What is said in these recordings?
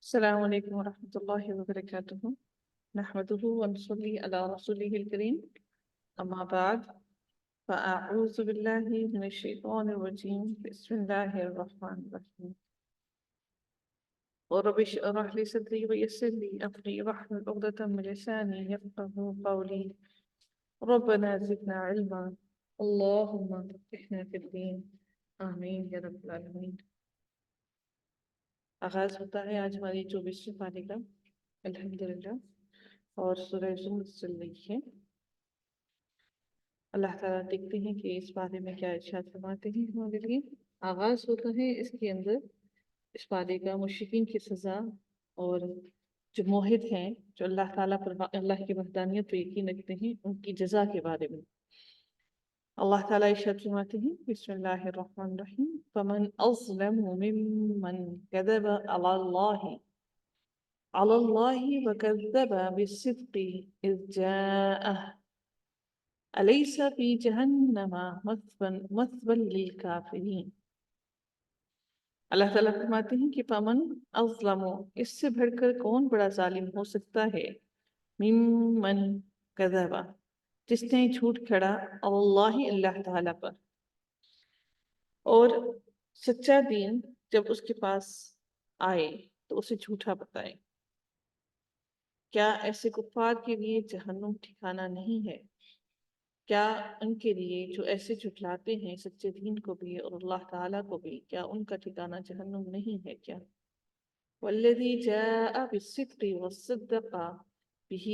السلام عليكم ورحمة الله وبركاته. نحمده ونصلي على رسوله الكريم. أما بعد، فأعوذ بالله من الشيطان الرجيم. بسم الله الرحمن الرحيم. ورب اشرح لي صدري ويسر لي أمري واحلل عقدة من لساني يفقهوا قولي. ربنا زدنا علما. اللهم فقهنا في الدين. آمين يا رب العالمين. آغاز ہوتا ہے آج ہماری 24ویں پارے کا الحمدللہ، اور سورہ زمر چل رہی ہے۔ اللہ تعالیٰ دیکھتے ہیں کہ اس بارے میں کیا ارشاد فرماتے ہیں ہمارے لیے۔ آغاز ہوتا ہے اس کے اندر اس بارے کا مشرکین کی سزا، اور جو موحد ہیں، جو اللہ تعالیٰ پر اللہ کی وحدانیت پہ یقین رکھتے ہیں، ان کی جزا کے بارے میں۔ اللہ تعالیٰ ارشاد فرماتے ہیں بسم اللہ الرحمن الرحیم فمن اظلم ممن كذب على الله وكذب بالصدق إذ جاءه أليس في جهنم مثوى للكافرين۔ اللہ تعالیٰ فرماتے ہیں کہ فمن اظلم، اس سے بڑھ کر کون بڑا ظالم ہو سکتا ہے، ممن کذب، جس نے جھوٹ کھڑا اللہ اللہ تعالیٰ پر، اور سچا دین جب اس کے پاس آئے تو اسے جھوٹا بتائے۔ کیا ایسے کفار کے لیے جہنم ٹھکانہ نہیں ہے؟ کیا ان کے لیے جو ایسے جھٹلاتے ہیں سچے دین کو بھی اور اللہ تعالیٰ کو بھی، کیا ان کا ٹھکانہ جہنم نہیں ہے کیا؟ والذی جاء بالصدق وصدق به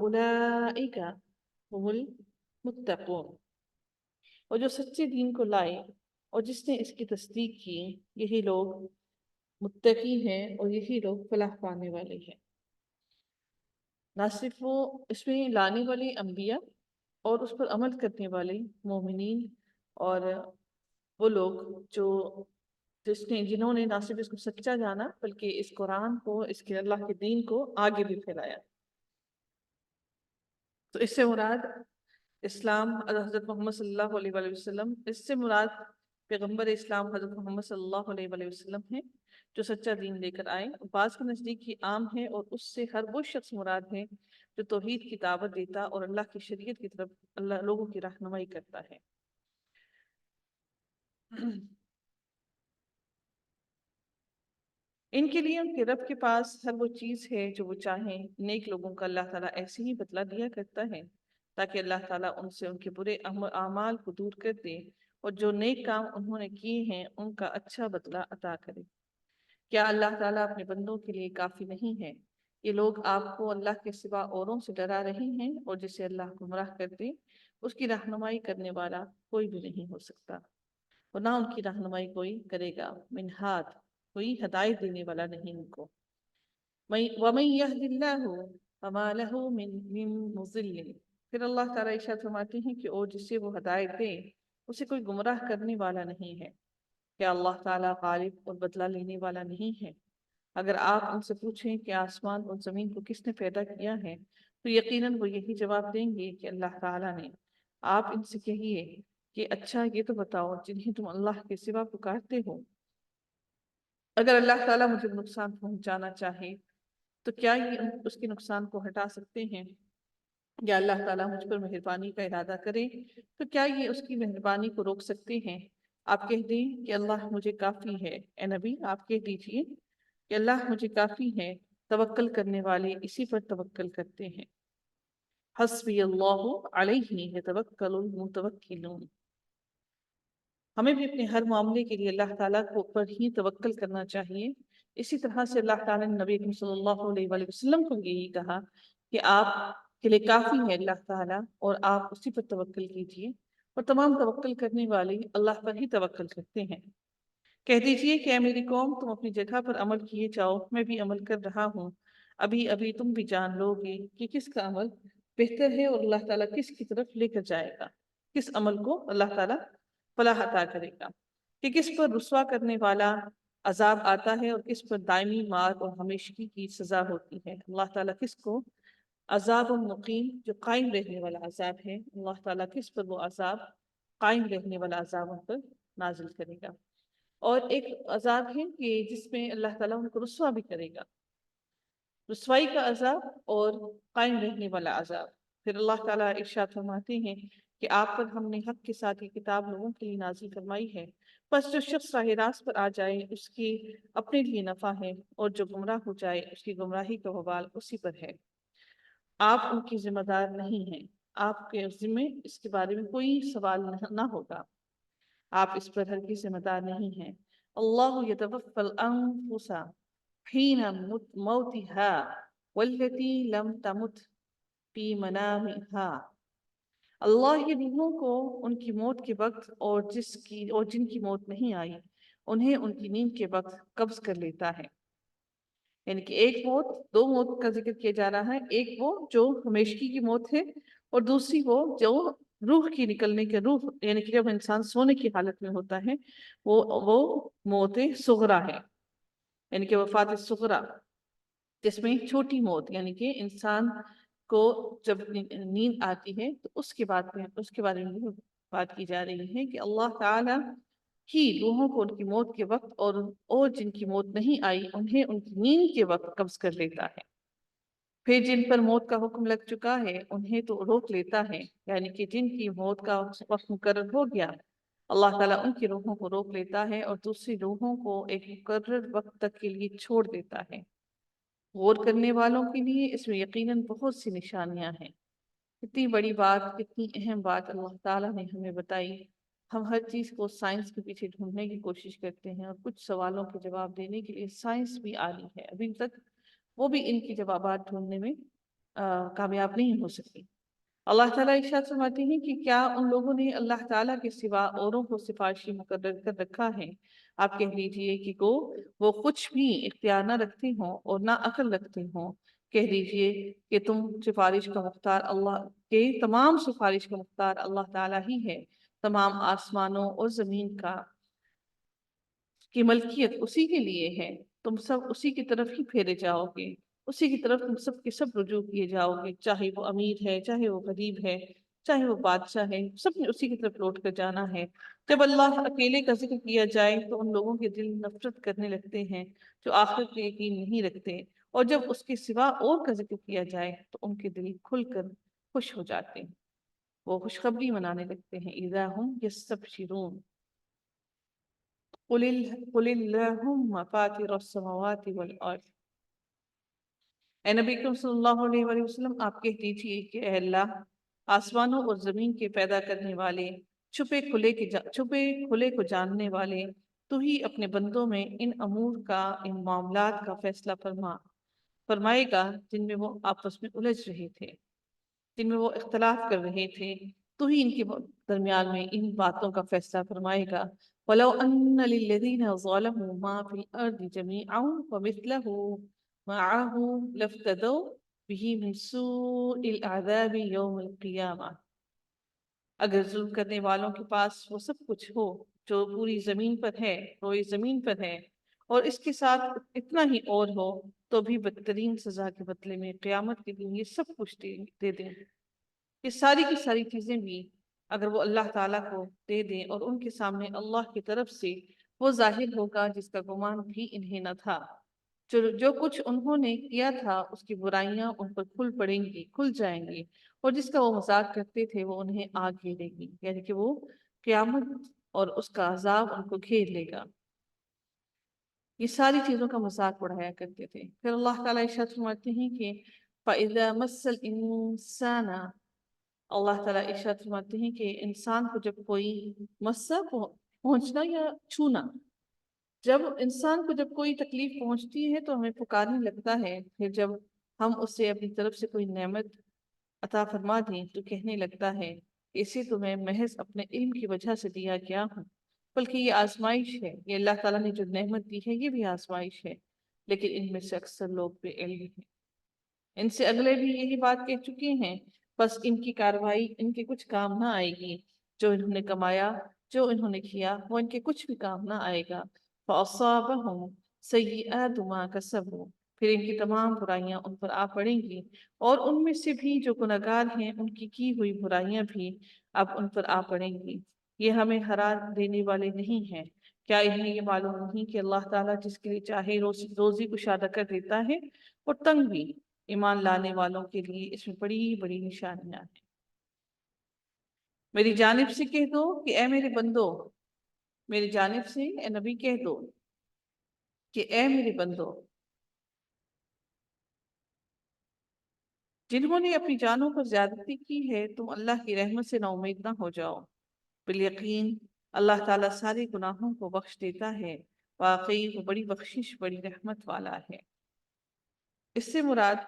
اولئک هم المتقون، اور جو سچے دین کو لائے اور جس نے اس کی تصدیق کی، یہی لوگ متقی ہیں اور یہی لوگ فلاح پانے والے ہیں۔ نہ صرف وہ اس میں لانے والے انبیاء اور اس پر عمل کرنے والے مومنین، اور وہ لوگ جنہوں نے نہ صرف اس کو سچا جانا بلکہ اس قرآن کو، اس کے اللہ کے دین کو آگے بھی پھیلایا۔ تو اس سے مراد اسلام حضرت محمد صلی اللہ علیہ وآلہ وسلم، اس سے مراد پیغمبر اسلام حضرت محمد صلی اللہ علیہ وآلہ وسلم ہیں، جو سچا دین لے کر آئے۔ بعض کے نزدیک یہ عام ہے، اور اس سے ہر وہ شخص مراد ہے جو توحید کی دعوت دیتا اور اللہ کی شریعت کی طرف اللہ لوگوں کی رہنمائی کرتا ہے۔ ان کے لیے ان کے رب کے پاس ہر وہ چیز ہے جو وہ چاہیں۔ نیک لوگوں کا اللہ تعالیٰ ایسے ہی بدلہ دیا کرتا ہے تاکہ اللہ تعالیٰ ان سے ان کے برے اعمال کو دور کر دے، اور جو نیک کام انہوں نے کیے ہیں ان کا اچھا بدلہ عطا کرے۔ کیا اللہ تعالیٰ اپنے بندوں کے لیے کافی نہیں ہے؟ یہ لوگ آپ کو اللہ کے سوا اوروں سے ڈرا رہے ہیں، اور جسے اللہ گمراہ کر دے اس کی رہنمائی کرنے والا کوئی بھی نہیں ہو سکتا، اور نہ ان کی رہنمائی کوئی کرے گا۔ من ہاد، کوئی ہدایت دینے والا نہیں ان کو۔ وَمَن يَهْدِ اللَّهُ فَمَا لَهُ مِن مُضِلٍّ، پھر اللہ تعالیٰ ارشاد فرماتے ہیں کہ اور جسے وہ ہدایت دے اسے کوئی گمراہ کرنے والا نہیں ہے۔ کیا اللہ تعالیٰ غالب اور بدلہ لینے والا نہیں ہے؟ اگر آپ ان سے پوچھیں کہ آسمان اور زمین کو کس نے پیدا کیا ہے تو یقیناً وہ یہی جواب دیں گے کہ اللہ تعالیٰ نے۔ آپ ان سے کہیے کہ اچھا یہ تو بتاؤ جنہیں تم اللہ کے سوا پکارتے ہو، اگر اللہ تعالیٰ مجھے نقصان پہنچانا چاہے تو کیا یہ اس کے نقصان کو ہٹا سکتے ہیں؟ یا اللہ تعالیٰ مجھ پر مہربانی کا ارادہ کرے تو کیا یہ اس کی مہربانی کو روک سکتے ہیں؟ آپ کہہ دیں کہ اللہ مجھے کافی ہے۔ اے نبی آپ کہہ دیجئے کہ اللہ مجھے کافی ہے، توکل کرنے والے اسی پر توکل کرتے ہیں۔ حسبی اللہ علیہ یتوکل المتوکلون، ہمیں بھی اپنے ہر معاملے کے لیے اللہ تعالیٰ کو پر ہی توکل کرنا چاہیے۔ اسی طرح سے اللہ تعالیٰ نے نبی اکرم صلی اللہ علیہ وآلہ وسلم کو یہی کہا کہ آپ کے لیے کافی ہے اللہ تعالیٰ، اور آپ اسی پر توکل کیجیے، اور تمام توکل کرنے والے اللہ پر ہی توکل کرتے ہیں۔ کہہ دیجئے کہ اے میری قوم، تم اپنی جگہ پر عمل کیے جاؤ، میں بھی عمل کر رہا ہوں، ابھی ابھی تم بھی جان لو گے کہ کس کا عمل بہتر ہے اور اللہ تعالیٰ کس کی طرف لے کر جائے گا، کس عمل کو اللہ تعالیٰ فلاح عطا کرے گا، کہ کس پر رسوا کرنے والا عذاب آتا ہے اور کس پر دائمی مار اور ہمیشگی کی سزا ہوتی ہے۔ اللہ تعالیٰ کس کو عذاب مقیم، جو قائم رہنے والا عذاب ہے، اللہ تعالیٰ کس پر وہ عذاب قائم رہنے والا عذاب ان پر نازل کرے گا۔ اور ایک عذاب ہے کہ جس میں اللہ تعالیٰ ان کو رسوا بھی کرے گا، رسوائی کا عذاب اور قائم رہنے والا عذاب۔ پھر اللہ تعالیٰ ارشاد فرماتے ہیں کہ آپ پر ہم نے حق کے ساتھ یہ کتاب لوگوں کے لیے نازل فرمائی ہے، بس جو شخص راہ راست پر آ جائے اس کی اپنے لیے نفع ہے، اور جو گمراہ ہو جائے اس کی گمراہی کا وبال اسی پر ہے۔ آپ ان کی ذمہ دار نہیں ہیں، آپ کے ذمہ اس کے بارے میں کوئی سوال نہ ہوگا، آپ اس پر ہرگز ذمہ دار نہیں ہیں۔ اللہ یتوفی الانفس حین موتها والتي لم تمت فی منامها۔ اللہ کی روحوں کو ان کی موت کے وقت اور جن کی موت نہیں آئی انہیں ان کی نیند کے وقت قبض کر لیتا ہے۔ یعنی کہ ایک موت، دو موت کا ذکر کیا جا رہا ہے، ایک وہ جو ہمیشگی کی موت ہے، اور دوسری وہ جو روح کی نکلنے کے روح، یعنی کہ جب انسان سونے کی حالت میں ہوتا ہے وہ موت صغرا ہے، یعنی کہ وفات صغرا، جس میں چھوٹی موت، یعنی کہ انسان کو جب نیند آتی ہے تو اس کے بارے میں بھی بات کی جا رہی ہے کہ اللہ تعالی ہی روحوں کو ان کی موت کے وقت اور جن کی موت نہیں آئی انہیں ان کی نیند کے وقت قبض کر لیتا ہے۔ پھر جن پر موت کا حکم لگ چکا ہے انہیں تو روک لیتا ہے، یعنی کہ جن کی موت کا وقت مقرر ہو گیا اللہ تعالیٰ ان کی روحوں کو روک لیتا ہے اور دوسری روحوں کو ایک مقرر وقت تک کے لیے چھوڑ دیتا ہے۔ غور کرنے والوں کے لیے اس میں یقیناً بہت سی نشانیاں ہیں۔ کتنی بڑی بات، کتنی اہم بات اللہ تعالیٰ نے ہمیں بتائی۔ ہم ہر چیز کو سائنس کے پیچھے ڈھونڈنے کی کوشش کرتے ہیں، اور کچھ سوالوں کے جواب دینے کے لیے سائنس بھی آ رہی ہے، ابھی تک وہ بھی ان کی جوابات ڈھونڈنے میں کامیاب نہیں ہو سکی۔ اللہ تعالیٰ ارشاد فرماتے ہیں کہ کیا ان لوگوں نے اللہ تعالیٰ کے سوا اوروں کو سفارشی مقرر کر رکھا ہے؟ آپ کہہ لیجئے کہ وہ کچھ بھی اختیار نہ رکھتے ہوں اور نہ عقل رکھتے ہوں۔ کہہ دیجئے کہ تم سفارش کا مختار اللہ کے تمام سفارش کا مختار اللہ تعالیٰ ہی ہے، تمام آسمانوں اور زمین کی ملکیت اسی کے لیے ہے، تم سب اسی کی طرف ہی پھیرے جاؤ گے، اسی کی طرف تم سب کے سب رجوع کیے جاؤ گے، چاہے وہ امیر ہے، چاہے وہ غریب ہے، چاہے وہ بادشاہ ہے، سب نے اسی کی طرف لوٹ کر جانا ہے۔ جب اللہ اکیلے کا ذکر کیا جائے تو ان لوگوں کے دل نفرت کرنے لگتے ہیں جو آخرت پہ یقین نہیں رکھتے، اور جب اس کے سوا اور کا ذکر کیا جائے تو ان کے دل کھل کر خوش ہو جاتے ہیں، وہ خوشخبری منانے لگتے ہیں۔ اذا ہم یستبشرون قل اللہم فاطر السماوات والارض۔ اے نبی کریم صلی اللہ علیہ وآلہ وسلم آپ کہہ دیجئے کہ اے اللہ، آسمانوں اور زمین کے پیدا کرنے والے، چھپے کھلے کو جاننے والے، تو ہی اپنے بندوں میں ان امور کا، ان معاملات کا فیصلہ فرمائے گا جن میں وہ آپس میں الجھ رہے تھے، جن میں وہ اختلاف کر رہے تھے، تو ہی ان کے درمیان میں ان باتوں کا فیصلہ فرمائے گا۔ وَلَوْ أَنَّ لِلَّذِينَ ظَلَمُوا مَا فِي الْأَرْضِ جَمِيعًا وَمِثْلَهُ مَعَهُ لَافْتَدَوْا بِهِ مِنْ سُوءِ الْعَذَابِ يَوْمِ الْقِيَامَةِ۔ اگر ظلم کرنے والوں کے پاس وہ سب کچھ ہو جو پوری زمین پر ہے، روئی زمین پر ہے، اور اس کے ساتھ اتنا ہی اور ہو، تو بھی بدترین سزا کے بدلے میں قیامت کے دن یہ سب کچھ دے دیں۔ یہ ساری کی ساری چیزیں بھی اگر وہ اللہ تعالیٰ کو دے دیں اور ان کے سامنے اللہ کی طرف سے وہ ظاہر ہوگا جس کا گمان بھی انہیں نہ تھا، جو کچھ انہوں نے کیا تھا اس کی برائیاں ان پر کھل جائیں گی، اور جس کا وہ مذاق کرتے تھے وہ انہیں آگ گھیرے گی، یعنی کہ وہ قیامت اور اس کا عذاب ان کو گھیر لے گا۔ یہ ساری چیزوں کا مذاق اڑایا کرتے تھے۔ پھر اللہ تعالیٰ ارشاد فرماتے ہیں کہ فَإِذَا مَسَّ الْإِنسَانَ، اللہ تعالیٰ ارشاد فرماتے ہیں کہ انسان کو جب کوئی مسا پہنچنا یا چھونا، جب انسان کو جب کوئی تکلیف پہنچتی ہے تو ہمیں پکارنے لگتا ہے، پھر جب ہم اسے اپنی طرف سے کوئی نعمت عطا فرما دیں تو کہنے لگتا ہے اسے تو میں محض اپنے علم کی وجہ سے دیا گیا ہوں، بلکہ یہ آزمائش ہے، یہ اللہ تعالیٰ نے جو نعمت دی ہے یہ بھی آزمائش ہے۔ لیکن ان میں سے اکثر لوگ بے علم ہیں، ان سے اگلے بھی یہی بات کہہ چکے ہیں، بس ان کی کاروائی ان کے کچھ کام نہ آئے گی، جو انہوں نے کمایا، جو انہوں نے کیا، وہ ان کے کچھ بھی کام نہ آئے گا۔ فَأَصَابَهُمْ سَيِّئَاتُ مَا كَسَبُوا، پھر ان کی تمام برائیاں ان پر آ پڑیں گی، اور ان میں سے بھی جو گناہگار ہیں ان کی ہوئی برائیاں بھی اب ان پر آ پڑیں گی۔ یہ ہمیں ہرا دینے والے نہیں ہیں کیا انہیں یہ معلوم نہیں کہ اللہ تعالیٰ جس کے لیے چاہے روزی کشادہ کر دیتا ہے اور تنگ بھی؟ ایمان لانے والوں کے لیے اس میں بڑی بڑی نشانیاں ہیں۔ میری جانب سے کہہ دو کہ اے میرے بندو، میری جانب سے اے نبی کہہ دو کہ اے میرے بندو، جنہوں نے اپنی جانوں پر زیادتی کی ہے تم اللہ کی رحمت سے نا امید نہ ہو جاؤ۔ بالیقین اللہ تعالیٰ سارے گناہوں کو بخش دیتا ہے، واقعی وہ بڑی بخشش بڑی رحمت والا ہے۔ اس سے مراد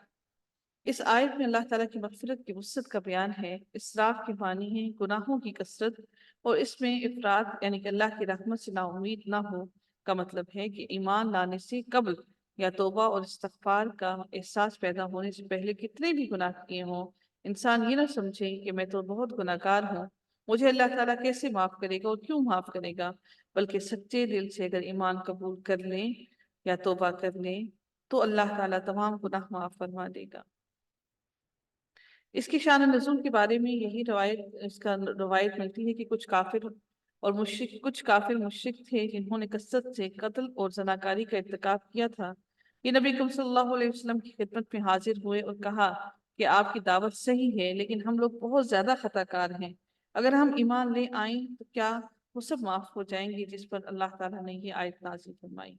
اس آیت میں اللہ تعالیٰ کی مغفرت کی وسعت کا بیان ہے۔ اسراف کے معنی ہے گناہوں کی کثرت، اور اس میں افراد یعنی کہ اللہ کی رحمت سے نا امید نہ ہو کا مطلب ہے کہ ایمان لانے سے قبل یا توبہ اور استغفار کا احساس پیدا ہونے سے پہلے کتنے بھی گناہ کیے ہوں، انسان یہ نہ سمجھے کہ میں تو بہت گناہ گار ہوں، مجھے اللہ تعالیٰ کیسے معاف کرے گا اور کیوں معاف کرے گا، بلکہ سچے دل سے اگر ایمان قبول کر لیں یا توبہ کر لیں تو اللہ تعالیٰ تمام گناہ معاف فرما دے گا۔ اس کی شان نزول کے بارے میں یہی روایت ملتی ہے کہ کچھ کافر مشرک تھے جنہوں نے کثرت سے قتل اور زناکاری کا ارتکاب کیا تھا۔ یہ نبی کریم صلی اللہ علیہ وسلم کی خدمت میں حاضر ہوئے اور کہا کہ آپ کی دعوت صحیح ہے لیکن ہم لوگ بہت زیادہ خطا کار ہیں، اگر ہم ایمان لے آئیں تو کیا وہ سب معاف ہو جائیں گے؟ جس پر اللہ تعالیٰ نے یہ آیت نازل فرمائی۔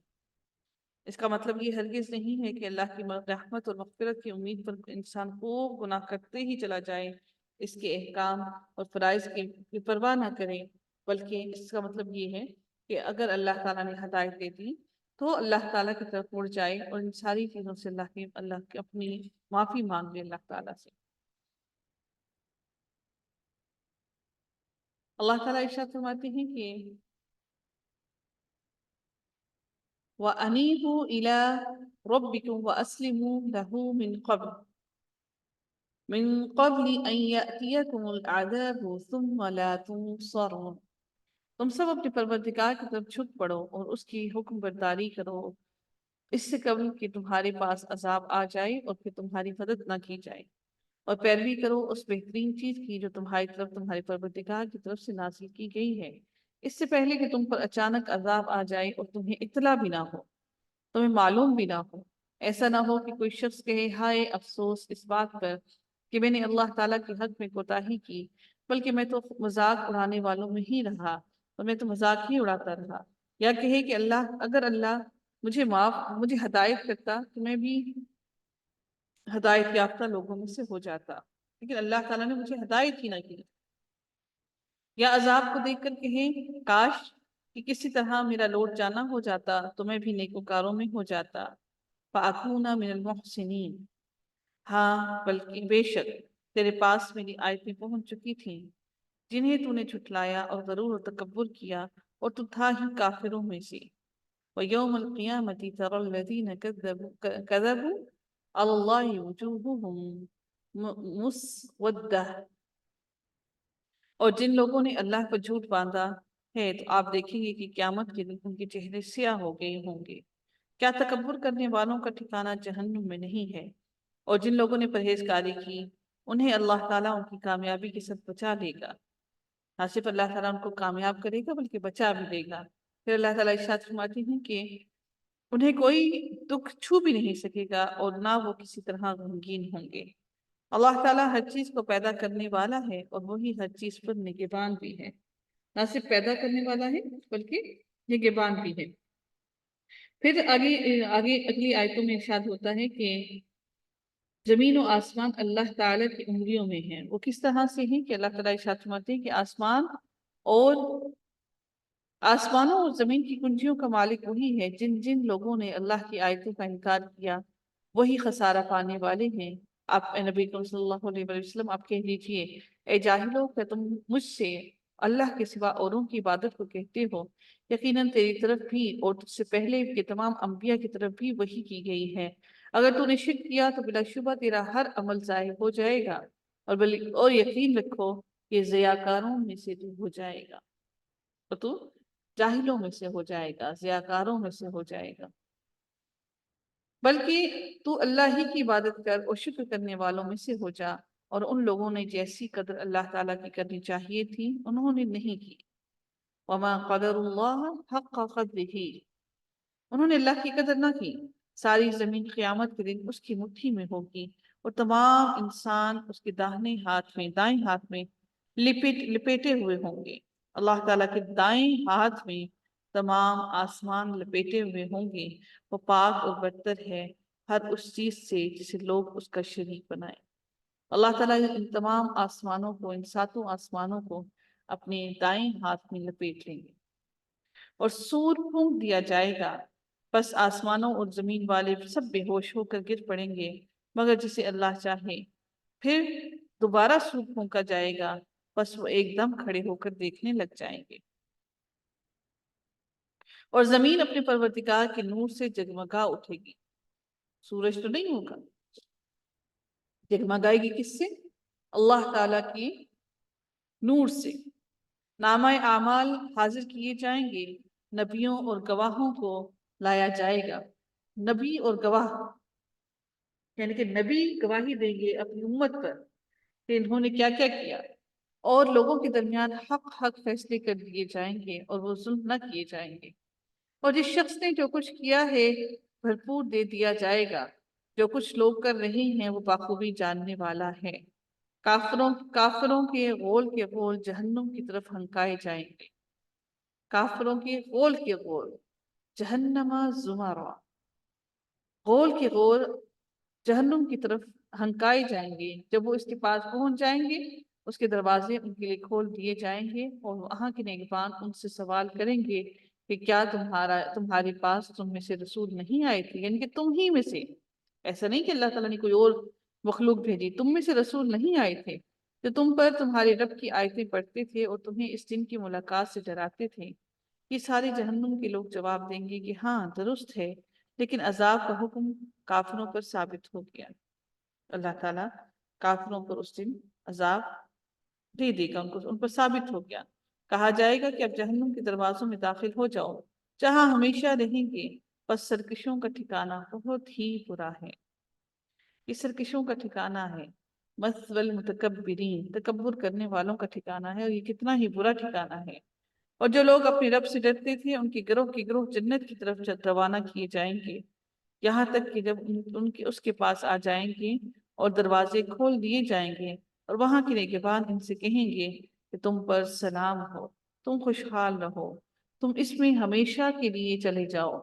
اس کا مطلب یہ ہرگز نہیں ہے کہ اللہ کی رحمت اور مغفرت کی امید پر انسان کو گناہ کرتے ہی چلا جائے، اس کے احکام اور فرائض کی پرواہ نہ کرے، بلکہ اس کا مطلب یہ ہے کہ اگر اللہ تعالیٰ نے ہدایت دے دی تو اللہ تعالیٰ کی طرف مڑ جائے اور ان ساری چیزوں سے اللہ کی اپنی معافی مانگ لے اللہ تعالیٰ سے۔ اللہ تعالیٰ ارشاد فرماتے ہیں کہ وَأَنِيبُوا إِلَىٰ رَبِّكُمْ وَأَسْلِمُوا لَهُ من قبل أن يأتيكم العذاب ثم لا تنصرون۔ تم سب اپنے پروردگار کی طرف جھک پڑو اور اس کی حکم برداری کرو اس سے قبل کہ تمہارے پاس عذاب آ جائے اور پھر تمہاری مدد نہ کی جائے، اور پیروی کرو اس بہترین چیز کی جو تمہاری طرف تمہارے پروردگار کی طرف سے نازل کی گئی ہے، اس سے پہلے کہ تم پر اچانک عذاب آ جائے اور تمہیں اطلاع بھی نہ ہو، تمہیں معلوم بھی نہ ہو۔ ایسا نہ ہو کہ کوئی شخص کہے ہائے افسوس اس بات پر کہ میں نے اللہ تعالیٰ کے حق میں کوتاہی کی، بلکہ میں تو مذاق اڑانے والوں میں ہی رہا اور میں تو مذاق ہی اڑاتا رہا، یا کہے کہ اگر اللہ مجھے ہدایت کرتا تو میں بھی ہدایت یافتہ لوگوں میں سے ہو جاتا، لیکن اللہ تعالیٰ نے مجھے ہدایت ہی نہ کی۔ یا عذاب کو دیکھ کر کہیں کاش کہ کسی طرح میرا لوٹ جانا ہو جاتا تو میں بھی نیکوکاروں میں ہو جاتا، فَأَكُونَ مِنَ الْمُحْسِنِينَ۔ ہاں بلکہ بے شک تیرے پاس میری آیتیں پہنچ چکی تھیں جنہیں تو نے جھٹلایا اور غرور اور تکبر کیا، اور تو تھا ہی کافروں میں سے۔ وَيَوْمَ الْقِيَامَةِ تَرَى الَّذِينَ كَذَبُوا عَلَى اللَّهِ وُجُوهُهُمْ مُسْوَدَّةٌ۔ اور جن لوگوں نے اللہ پر جھوٹ باندھا ہے تو آپ دیکھیں گے کہ قیامت کے دن ان کے چہرے سیاہ ہو گئے ہوں گے۔ کیا تکبر کرنے والوں کا ٹھکانہ جہنم میں نہیں ہے؟ اور جن لوگوں نے پرہیزگاری کی انہیں اللہ تعالیٰ ان کی کامیابی کے ساتھ بچا لے گا۔ نہ صرف اللہ تعالیٰ ان کو کامیاب کرے گا بلکہ بچا بھی لے گا۔ پھر اللہ تعالیٰ ارشاد فرماتے ہیں کہ انہیں کوئی دکھ چھو بھی نہیں سکے گا اور نہ وہ کسی طرح غمگین ہوں گے۔ اللہ تعالیٰ ہر چیز کو پیدا کرنے والا ہے اور وہی ہر چیز پر نگہبان بھی ہے۔ نہ صرف پیدا کرنے والا ہے بلکہ نگہبان بھی ہے۔ پھر آگے اگلی آیتوں میں ارشاد ہوتا ہے کہ زمین و آسمان اللہ تعالیٰ کی انگلیوں میں ہیں۔ وہ کس طرح سے ہیں کہ اللہ تعالیٰ ارشاد فرماتے ہیں کہ آسمانوں اور زمین کی کنجیوں کا مالک وہی ہے۔ جن جن لوگوں نے اللہ کی آیتوں کا انکار کیا وہی خسارہ پانے والے ہیں۔ آپ نبی صلی اللہ علیہ وسلم آپ کہہ دیجئے اے جاہلوں کہ تم مجھ سے اللہ کے سوا اوروں کی عبادت کو کہتے ہو، یقیناً تیری طرف بھی اور تجھ سے پہلے کے تمام انبیاء کی طرف بھی وحی کی گئی ہے۔ اگر تو نے شرک کیا تو بلا شبہ تیرا ہر عمل ضائع ہو جائے گا، اور یقین رکھو کہ ضیاءکاروں میں سے تو ہو جائے گا، اور تو جاہلوں میں سے ہو جائے گا، ضیاءکاروں میں سے ہو جائے گا۔ بلکہ تو اللہ ہی کی عبادت کر اور شکر کرنے والوں میں سے ہو جا، اور ان لوگوں نے جیسی قدر اللہ تعالیٰ کی کرنی چاہیے تھی انہوں نے نہیں کی۔ وما قدر اللہ حق قدرہ، انہوں نے اللہ کی قدر نہ کی۔ ساری زمین قیامت کے دن اس کی مٹھی میں ہوگی اور تمام انسان اس کے داہنے ہاتھ میں، دائیں ہاتھ میں لپیٹے ہوئے ہوں گے۔ اللہ تعالیٰ کے دائیں ہاتھ میں تمام آسمان لپیٹے ہوئے ہوں گے۔ وہ پاک اور برتر ہے ہر اس چیز سے جسے لوگ اس کا شریک بنائیں۔ اللہ تعالیٰ ان تمام آسمانوں کو، ان ساتوں آسمانوں کو اپنے دائیں ہاتھ میں لپیٹ لیں گے اور سور پھونک دیا جائے گا، بس آسمانوں اور زمین والے سب بے ہوش ہو کر گر پڑیں گے مگر جسے اللہ چاہے۔ پھر دوبارہ سور پھونکا جائے گا، بس وہ ایک دم کھڑے ہو کر دیکھنے لگ جائیں گے، اور زمین اپنے پروردگار کے نور سے جگمگا اٹھے گی۔ سورج تو نہیں ہوگا، جگمگائے گی کس سے؟ اللہ تعالیٰ کی نور سے۔ نامہ اعمال حاضر کیے جائیں گے، نبیوں اور گواہوں کو لایا جائے گا۔ نبی اور گواہ یعنی کہ نبی گواہی دیں گے اپنی امت پر کہ انہوں نے کیا کیا کیا، اور لوگوں کے درمیان حق فیصلے کر دیے جائیں گے اور وہ ظلم نہ کیے جائیں گے، اور جس شخص نے جو کچھ کیا ہے بھرپور دے دیا جائے گا۔ جو کچھ لوگ کر رہے ہیں وہ بخوبی جاننے والا ہے۔ کافروں کے غول کے غول جہنم کی طرف ہنکائے جائیں گے۔ کافروں کے غول کے غول جہنم زمرا، غول کے غول جہنم کی طرف ہنکائے جائیں گے۔ جب وہ اس کے پاس پہنچ جائیں گے، اس کے دروازے ان کے لیے کھول دیے جائیں گے اور وہاں کے نگہبان ان سے سوال کریں گے کہ کیا تمہارے پاس تم میں سے رسول نہیں آئے تھے، یعنی کہ تم ہی میں سے، ایسا نہیں کہ اللہ تعالیٰ نے کوئی اور مخلوق بھیجی، تم میں سے رسول نہیں آئے تھے جو تم پر تمہارے رب کی آیتیں پڑھتے تھے اور تمہیں اس دن کی ملاقات سے ڈراتے تھے۔ یہ سارے جہنم کے لوگ جواب دیں گے کہ ہاں درست ہے، لیکن عذاب کا حکم کافروں پر ثابت ہو گیا۔ اللہ تعالیٰ کافروں پر اس دن عذاب دے دے گا، ان پر ثابت ہو گیا۔ کہا جائے گا کہ اب جہنم کے دروازوں میں داخل ہو جاؤ، جہاں ہمیشہ رہیں گے، بس سرکشوں کا ٹھکانہ بہت ہی برا ہے۔ یہ سرکشوں کا ٹھکانہ ہے، مثوى المتکبرین، تکبر کرنے والوں کا ٹھکانہ ہے، اور یہ کتنا ہی برا ٹھکانہ ہے۔ اور جو لوگ اپنے رب سے ڈرتے تھے ان کے گروہ جنت کی طرف روانہ کیے جائیں گے، یہاں تک کہ جب ان کے اس کے پاس آ جائیں گے اور دروازے کھول دیے جائیں گے اور وہاں کے نگہبان ان سے کہیں گے کہ تم پر سلام ہو، تم خوشحال رہو، تم اس میں ہمیشہ کے لیے چلے جاؤ۔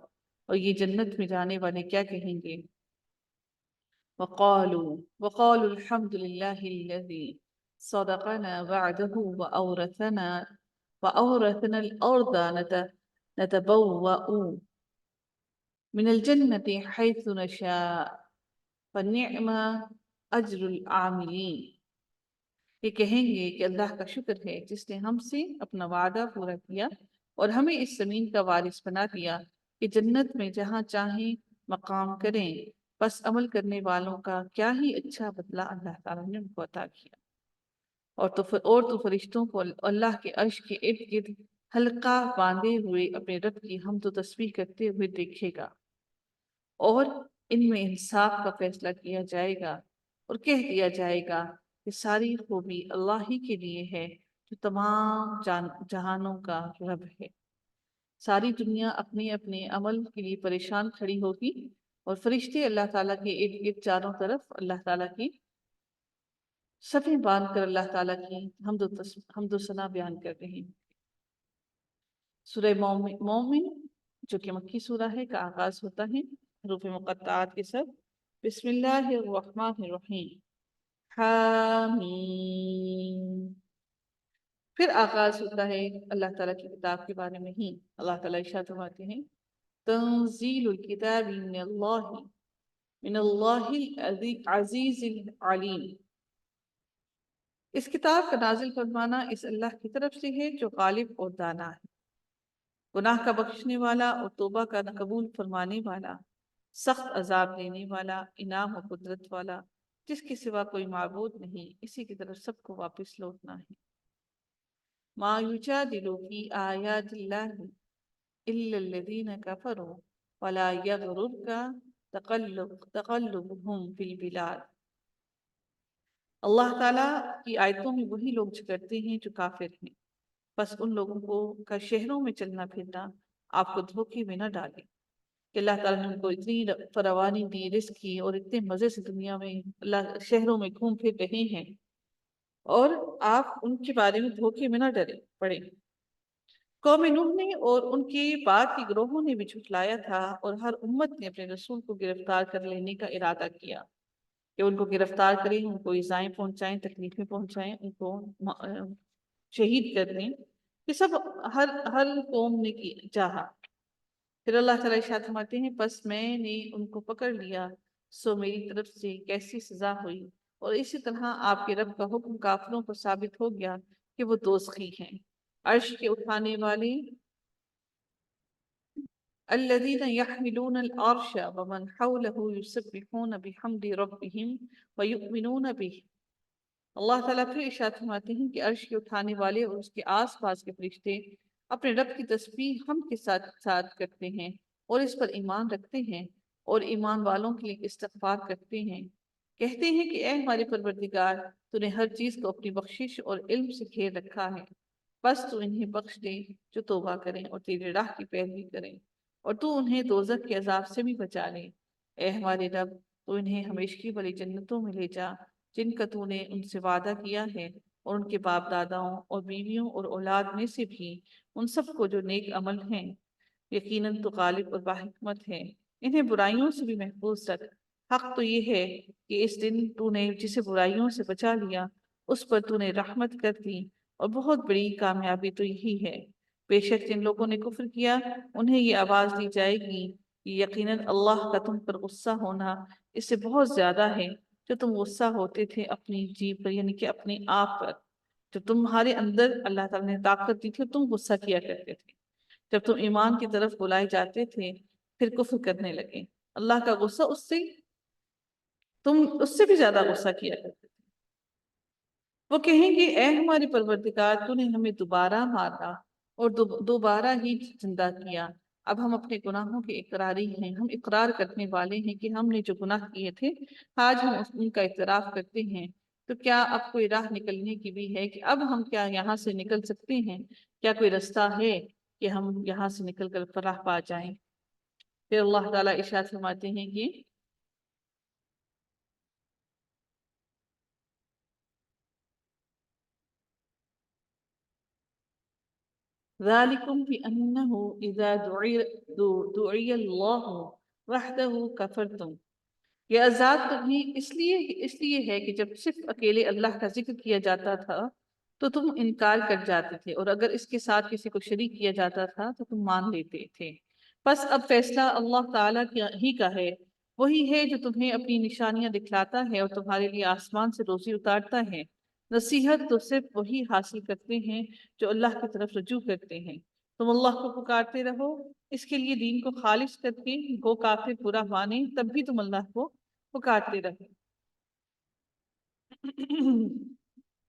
اور یہ جنت میں جانے والے کیا کہیں گے؟ وقالوا الحمد لله الذي صدقنا وعده وأورثنا الأرض نتبوأ من الجنة حيث نشاء فنعم أجر العاملين۔ یہ کہیں گے کہ اللہ کا شکر ہے جس نے ہم سے اپنا وعدہ پورا کیا اور ہمیں اس زمین کا وارث بنا دیا کہ جنت میں جہاں چاہیں مقام کریں، بس عمل کرنے والوں کا کیا ہی اچھا بدلہ اللہ تعالیٰ نے ان کو عطا کیا۔ اور تو فرشتوں کو اللہ کے عرش کے ارد گرد حلقہ باندھے ہوئے اپنے رب کی حمد و تسبیح کرتے ہوئے دیکھے گا، اور ان میں انصاف کا فیصلہ کیا جائے گا اور کہہ دیا جائے گا کہ ساری خوبی اللہ ہی کے لیے ہے جو تمام جہانوں کا رب ہے۔ ساری دنیا اپنے اپنے عمل کے لیے پریشان کھڑی ہوگی اور فرشتے اللہ تعالیٰ کے ارد گرد چاروں طرف اللہ تعالیٰ کی صفیں باندھ کر اللہ تعالیٰ کی حمد و ثنا بیان کر رہے ہیں۔ سورہ مومن جو کہ مکی سورہ ہے کا آغاز ہوتا ہے حروف مقطعات کے ساتھ، بسم اللہ الرحمن الرحیم، حامیم۔ پھر آغاز ہوتا ہے اللہ تعالیٰ کی کتاب کے بارے میں ہی۔ اللہ تعالیٰ ارشاد فرماتے ہیں تنزیل الکتاب من اللہ العزیز العلیم۔ اس کتاب کا نازل فرمانا اس اللہ کی طرف سے ہے جو غالب اور دانا ہے، گناہ کا بخشنے والا اور توبہ کا قبول فرمانے والا، سخت عذاب دینے والا، انعام و قدرت والا، جس کے سوا کوئی معبود نہیں، اسی کی طرف سب کو واپس لوٹنا ہے۔ ما یجادل فی آیات اللہ الا الذین کفروا ولا یغررک تقلبهم فی البلاد۔ اللہ تعالیٰ کی آیتوں میں وہی لوگ جھگڑتے ہیں جو کافر ہیں، بس ان لوگوں کو کا شہروں میں چلنا پھرنا آپ کو دھوکے میں نہ ڈالے کہ اللہ تعالیٰ نے ان کو اتنی فراوانی دی، رزق کی، اور اتنے مزے سے دنیا میں اللہ شہروں میں گھوم پھر رہے ہیں، اور آپ ان کے بارے میں دھوکے میں نہ ڈرے پڑے۔ قوم نوح نے اور ان کے بعد کے گروہوں نے بھی جھٹلایا تھا، اور ہر امت نے اپنے رسول کو گرفتار کر لینے کا ارادہ کیا کہ ان کو گرفتار کریں، ان کو ایذائیں پہنچائیں، تکلیفیں پہنچائیں، ان کو شہید کر دیں۔ یہ سب ہر قوم نے چاہا۔ پھر اللہ تعالیٰ ارشاد فرماتے ہیں پس میں نے ان کو پکڑ لیا، سو میری طرف سے کیسی سزا ہوئی، اور اسی طرح آپ کے رب کا حکم کافروں پر ثابت ہو گیا کہ وہ دوزخی ہیں۔ عرش کے اٹھانے والے الذين يحملون العرش ومن حوله يسبحون بحمد ربهم ويؤمنون به۔ اللہ تعالیٰ پھر ارشاد فرماتے ہیں کہ عرش کے اٹھانے والے اور اس کے آس پاس کے فرشتے اپنے رب کی تسبیح ہم کے ساتھ ساتھ کرتے ہیں، اور اس پر ایمان رکھتے ہیں، اور ایمان والوں کے لیے استغفار کرتے ہیں، کہتے ہیں کہ اے ہمارے پروردگار، تو نے ہر چیز کو اپنی بخشش اور علم سے گھیر رکھا ہے، بس تو انہیں بخش دے جو توبہ کریں اور تیرے راہ کی پیروی کریں، اور تو انہیں دوزخ کے عذاب سے بھی بچا لے۔ اے ہمارے رب، تو انہیں ہمیشگی والی جنتوں میں لے جا جن کا تو نے ان سے وعدہ کیا ہے، اور ان کے باپ داداؤں اور بیویوں اور اولاد میں سے بھی ان سب کو جو نیک عمل ہیں، یقیناً تو غالب اور باحکمت ہے۔ انہیں برائیوں سے بھی محفوظ رکھ۔ حق تو یہ ہے کہ اس دن تو نے جسے برائیوں سے بچا لیا اس پر تو نے رحمت کر دی، اور بہت بڑی کامیابی تو یہی ہے۔ بے شک جن لوگوں نے کفر کیا انہیں یہ آواز دی جائے گی کہ یقیناً اللہ کا تم پر غصہ ہونا اس سے بہت زیادہ ہے جو تم غصہ ہوتے تھے اپنی جیب پر، یعنی کہ اپنے آپ پر، جو تمہارے اندر اللہ تعالیٰ نے طاقت دی تھی تم غصہ کیا کرتے تھے جب تم ایمان کی طرف بلائے جاتے تھے، پھر کفر کرنے لگے۔ اللہ کا غصہ تم اس سے بھی زیادہ غصہ کیا کرتے تھے۔ وہ کہیں گے اے ہمارے پروردگار، تو نے ہمیں دوبارہ مارا اور دوبارہ ہی زندہ کیا، اب ہم اپنے گناہوں کے اقراری ہیں، ہم اقرار کرنے والے ہیں کہ ہم نے جو گناہ کیے تھے آج ہم ان کا اعتراف کرتے ہیں، تو کیا اب کوئی راہ نکلنے کی بھی ہے کہ اب ہم کیا یہاں سے نکل سکتے ہیں؟ کیا کوئی رستہ ہے کہ ہم یہاں سے نکل کر فلاح پا جائیں؟ پھر اللہ تعالیٰ ارشاد فرماتے ہیں کہ ذَلِكُمْ بِأَنَّهُ إِذَا دُعِيَ اللَّهُ وَحْدَهُ كَفَرْتُمْ۔ یہ عذاب تمہیں اس لیے ہے کہ جب صرف اکیلے اللہ کا ذکر کیا جاتا تھا تو تم انکار کر جاتے تھے، اور اگر اس کے ساتھ کسی کو شریک کیا جاتا تھا تو تم مان لیتے تھے۔ بس اب فیصلہ اللہ تعالیٰ ہی کا ہے، وہی ہے جو تمہیں اپنی نشانیاں دکھلاتا ہے اور تمہارے لیے آسمان سے روزی اتارتا ہے۔ نصیحت تو صرف وہی حاصل کرتے ہیں جو اللہ کی طرف رجوع کرتے ہیں۔ تم اللہ کو پکارتے رہو، اس کے لیے دین کو خالص کر کے، گو کافر برا مانے تب بھی تم اللہ کو پکارتے رہے۔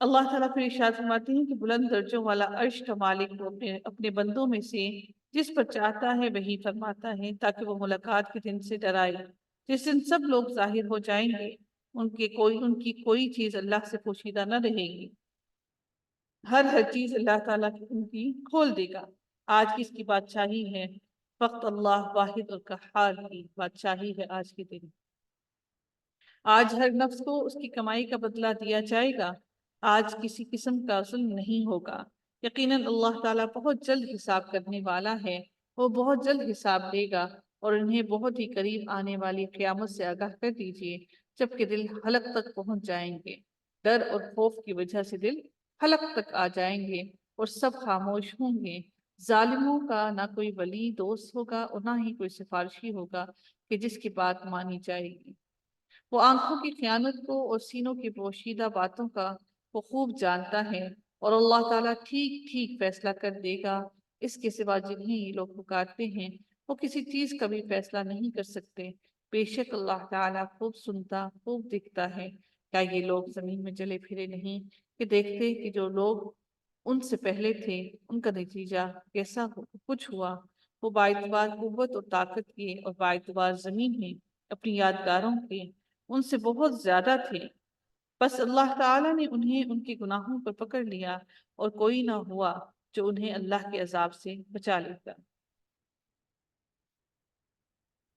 اللہ تعالیٰ پھر ارشاد فرماتے ہیں کہ بلند درجوں والا عرش کا مالک وہ اپنے بندوں میں سے جس پر چاہتا ہے وہی فرماتا ہے، تاکہ وہ ملاقات کے دن سے ڈرائے جس دن سب لوگ ظاہر ہو جائیں گے، ان کی کوئی چیز اللہ سے پوشیدہ نہ رہے گی، ہر چیز اللہ تعالیٰ ان کی کھول دے گا۔ آج کس کی بادشاہی ہے؟ فقط اللہ واحد اور قہار کی بادشاہی ہے آج کے دن۔ آج ہر نفس کو اس کی کمائی کا بدلہ دیا جائے گا، آج کسی قسم کا ظلم نہیں ہوگا۔ یقیناً اللہ تعالیٰ بہت جلد حساب کرنے والا ہے، وہ بہت جلد حساب دے گا، اور انہیں بہت ہی قریب آنے والی قیامت سے آگاہ کر دیجئے جبکہ دل حلق تک پہنچ جائیں گے۔ ڈر اور خوف کی وجہ سے دل حلق تک آ جائیں گے اور سب خاموش ہوں گے۔ ظالموں کا نہ کوئی ولی دوست ہوگا اور نہ ہی کوئی سفارشی ہوگا کہ جس کی بات مانی جائے گی۔ وہ آنکھوں کی خیانت کو اور سینوں کی پوشیدہ باتوں کا وہ خوب جانتا ہے، اور اللہ تعالیٰ ٹھیک ٹھیک فیصلہ کر دے گا۔ اس کے سوا جنہیں یہ لوگ پکارتے ہیں وہ کسی چیز کا بھی فیصلہ نہیں کر سکتے۔ بے شک اللہ تعالیٰ خوب سنتا خوب دیکھتا ہے۔ کیا یہ لوگ زمین میں چلے پھرے نہیں کہ دیکھتے کہ جو لوگ ان سے پہلے تھے ان کا نتیجہ کیسا کچھ ہوا؟ وہ باعتبار قوت اور طاقت کے اور باعتبار زمین میں اپنی یادگاروں کے ان سے بہت زیادہ تھے، بس اللہ تعالیٰ نے انہیں ان کے گناہوں پر پکڑ لیا اور کوئی نہ ہوا جو انہیں اللہ کے عذاب سے بچا لیتا۔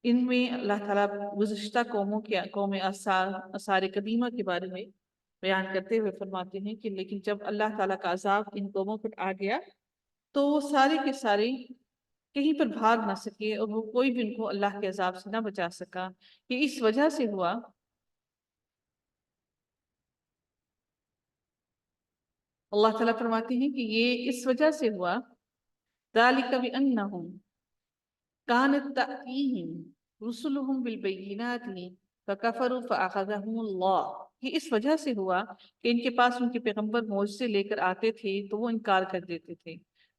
ان میں اللہ تعالیٰ گزشتہ قوموں کے قوم آثار قدیمہ کے بارے میں بیان کرتے ہوئے فرماتے ہیں کہ لیکن جب اللہ تعالیٰ کا عذاب ان قوموں پر آ گیا تو وہ سارے کے سارے کہیں پر بھاگ نہ سکے اور وہ کوئی بھی ان کو اللہ کے عذاب سے نہ بچا سکا۔ یہ اس وجہ سے ہوا، اللہ تعالیٰ فرماتے ہیں کہ یہ اس وجہ سے ہوا، ذَلِكَ بِأَنَّهُمْ كَانَتْ تَأْتِيهِمْ رُسُلُهُمْ بِالْبَيِّنَاتِ فَكَفَرُوا فَأَخَذَهُمُ اللَّهُ۔ یہ اس وجہ سے ہوا کہ ان کے پاس ان کے پیغمبر معجزے لے کر آتے تھے تو وہ انکار کر دیتے تھے،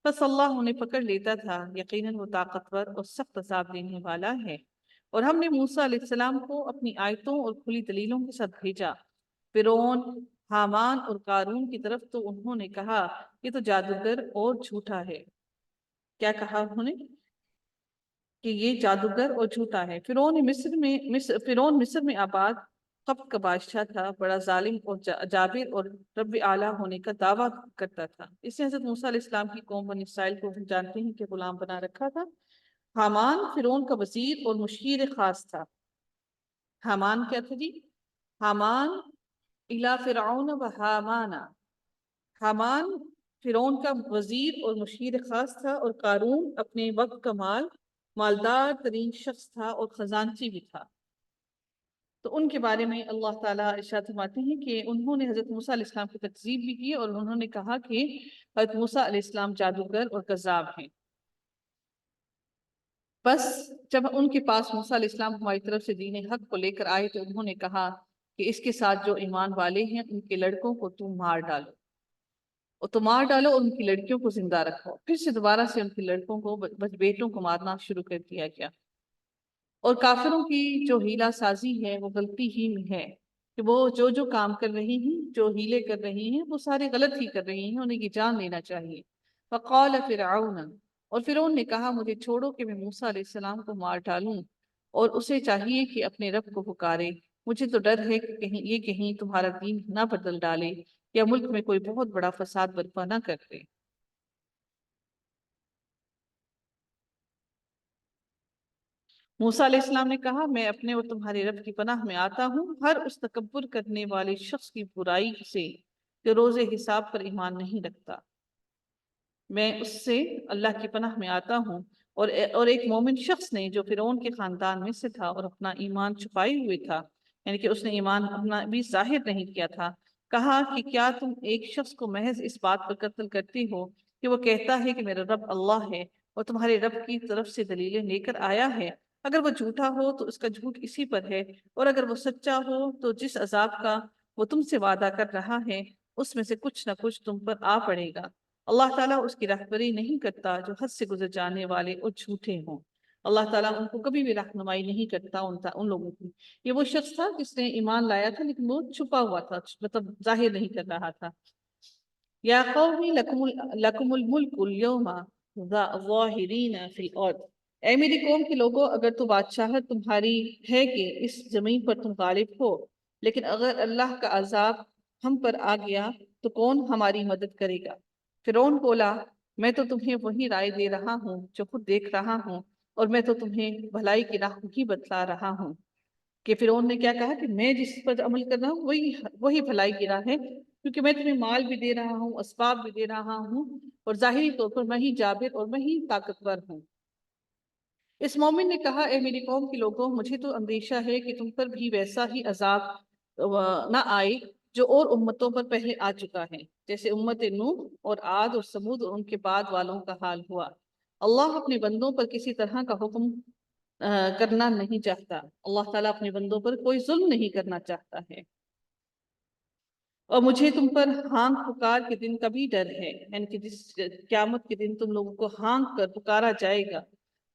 بس اللہ انہیں پکڑ لیتا تھا، یقیناً وہ طاقتور اور سخت عذاب دینے والا ہے۔ اور ہم نے موسیٰ علیہ السلام کو اپنی آیتوں اور کھلی دلیلوں کے ساتھ بھیجا۔ فرعون، حامان اور قارون کی طرف تو انہوں نے کہا یہ تو جادوگر اور جھوٹا ہے۔ کیا کہا انہوں نے؟ کہ یہ جادوگر اور جھوٹا ہے۔ فرعون مصر میں آباد قبط کا بادشاہ تھا، بڑا ظالم اور جابر اور رب اعلیٰ ہونے کا دعویٰ کرتا تھا۔ اس نے حضرت موسیٰ علیہ السلام کی قوم بنی اسرائیل کو جانتے ہیں کہ غلام بنا رکھا تھا۔ حامان فرعون کا وزیر اور مشیر خاص تھا۔ حامان کیا تھا جی؟ حامان الی فرعون و حامان، حامان فرعون کا وزیر اور مشیر خاص تھا، اور قارون اپنے وقت کا مالدار ترین شخص تھا اور خزانچی بھی تھا۔ تو ان کے بارے میں اللہ تعالیٰ ارشاد فرماتے ہیں کہ انہوں نے حضرت موسیٰ علیہ السلام کی تکذیب بھی کی اور انہوں نے کہا کہ حضرت موسیٰ علیہ السلام جادوگر اور کذاب ہیں۔ بس جب ان کے پاس موسیٰ علیہ السلام ہماری طرف سے دین حق کو لے کر آئے تو انہوں نے کہا کہ اس کے ساتھ جو ایمان والے ہیں ان کے لڑکوں کو تم مار ڈالو، اور ان کی لڑکیوں کو زندہ رکھو۔ پھر سے دوبارہ سے ان کے لڑکوں کو بیٹوں کو مارنا شروع کر دیا گیا۔ اور کافروں کی جو ہیلہ سازی ہے وہ غلطی ہی میں ہے کہ وہ جو کام کر رہی ہیں، جو ہیلے کر رہی ہیں، وہ سارے غلط ہی کر رہی ہیں، انہیں کی جان لینا چاہیے۔ فقال فرعون، اور فرعون نے کہا مجھے چھوڑو کہ میں موسیٰ علیہ السلام کو مار ڈالوں، اور اسے چاہیے کہ اپنے رب کو پکارے، مجھے تو ڈر ہے کہ کہیں تمہارا دین نہ بدل ڈالے یا ملک میں کوئی بہت بڑا فساد برپا نہ کر دے۔ موسیٰ علیہ السلام نے کہا میں اپنے اور تمہارے رب کی پناہ میں آتا ہوں ہر اس تکبر کرنے والے شخص کی برائی سے کہ روز حساب پر ایمان نہیں رکھتا۔ میں اس سے اللہ کی پناہ میں آتا ہوں۔ اور ایک مومن شخص نے جو فرعون کے خاندان میں سے تھا اور اپنا ایمان چھپائے ہوئے تھا، یعنی کہ اس نے ایمان اپنا بھی ظاہر نہیں کیا تھا، کہا کہ کیا تم ایک شخص کو محض اس بات پر قتل کرتے ہو کہ وہ کہتا ہے کہ میرا رب اللہ ہے اور تمہارے رب کی طرف سے دلیلیں لے کر آیا ہے؟ اگر وہ جھوٹا ہو تو اس کا جھوٹ اسی پر ہے، اور اگر وہ سچا ہو تو جس عذاب کا وہ تم سے وعدہ کر رہا ہے اس میں سے کچھ نہ کچھ تم پر آ پڑے گا۔ اللہ تعالیٰ اس کی رہبری نہیں کرتا جو حد سے گزر جانے والے اور جھوٹے ہوں۔ اللہ تعالیٰ ان کو کبھی بھی رہنمائی نہیں کرتا ان لوگوں کی۔ یہ وہ شخص تھا جس نے ایمان لایا تھا لیکن وہ چھپا ہوا تھا، مطلب ظاہر نہیں کر رہا تھا۔ یا قومی لکم الملک اليوم ظاہرین فی الارض، اے میری قوم کے لوگوں اگر تو بادشاہت تمہاری ہے کہ اس زمین پر تم غالب ہو، لیکن اگر اللہ کا عذاب ہم پر آ گیا تو کون ہماری مدد کرے گا؟ فرعون بولا میں تو تمہیں وہی رائے دے رہا ہوں جو خود دیکھ رہا ہوں، اور میں تو تمہیں بھلائی کی راہ ہی بتلا رہا ہوں۔ کہ فرعون نے کیا کہا کہ میں جس پر عمل کر رہا ہوں وہی بھلائی کی راہ ہے، کیونکہ میں تمہیں مال بھی دے رہا ہوں، اسباب بھی دے رہا ہوں، اور ظاہری طور پر میں ہی جابر اور میں ہی طاقتور ہوں۔ اس مومن نے کہا اے میری قوم کے لوگوں مجھے تو اندیشہ ہے کہ تم پر بھی ویسا ہی عذاب نہ آئے جو اور امتوں پر پہلے آ چکا ہے، جیسے امت نوح اور عاد اور سمود اور ان کے بعد والوں کا حال ہوا۔ اللہ اپنے بندوں پر کسی طرح کا حکم کرنا نہیں چاہتا، اللہ تعالیٰ اپنے بندوں پر کوئی ظلم نہیں کرنا چاہتا ہے۔ اور مجھے تم پر ہانک پکار کے دن کا بھی ڈر ہے، یعنی کہ جس قیامت کے دن تم لوگوں کو ہانک کر پکارا جائے گا،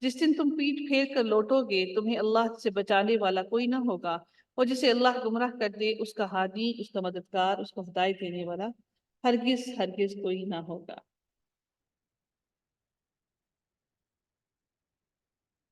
جس دن تم پیٹ پھیر کر لوٹو گے، تمہیں اللہ سے بچانے والا کوئی نہ ہوگا، اور جسے اللہ گمراہ کر دے اس کا ہادی، اس کا مددگار، اس کو ہدایت دینے والا ہرگز کوئی نہ ہوگا۔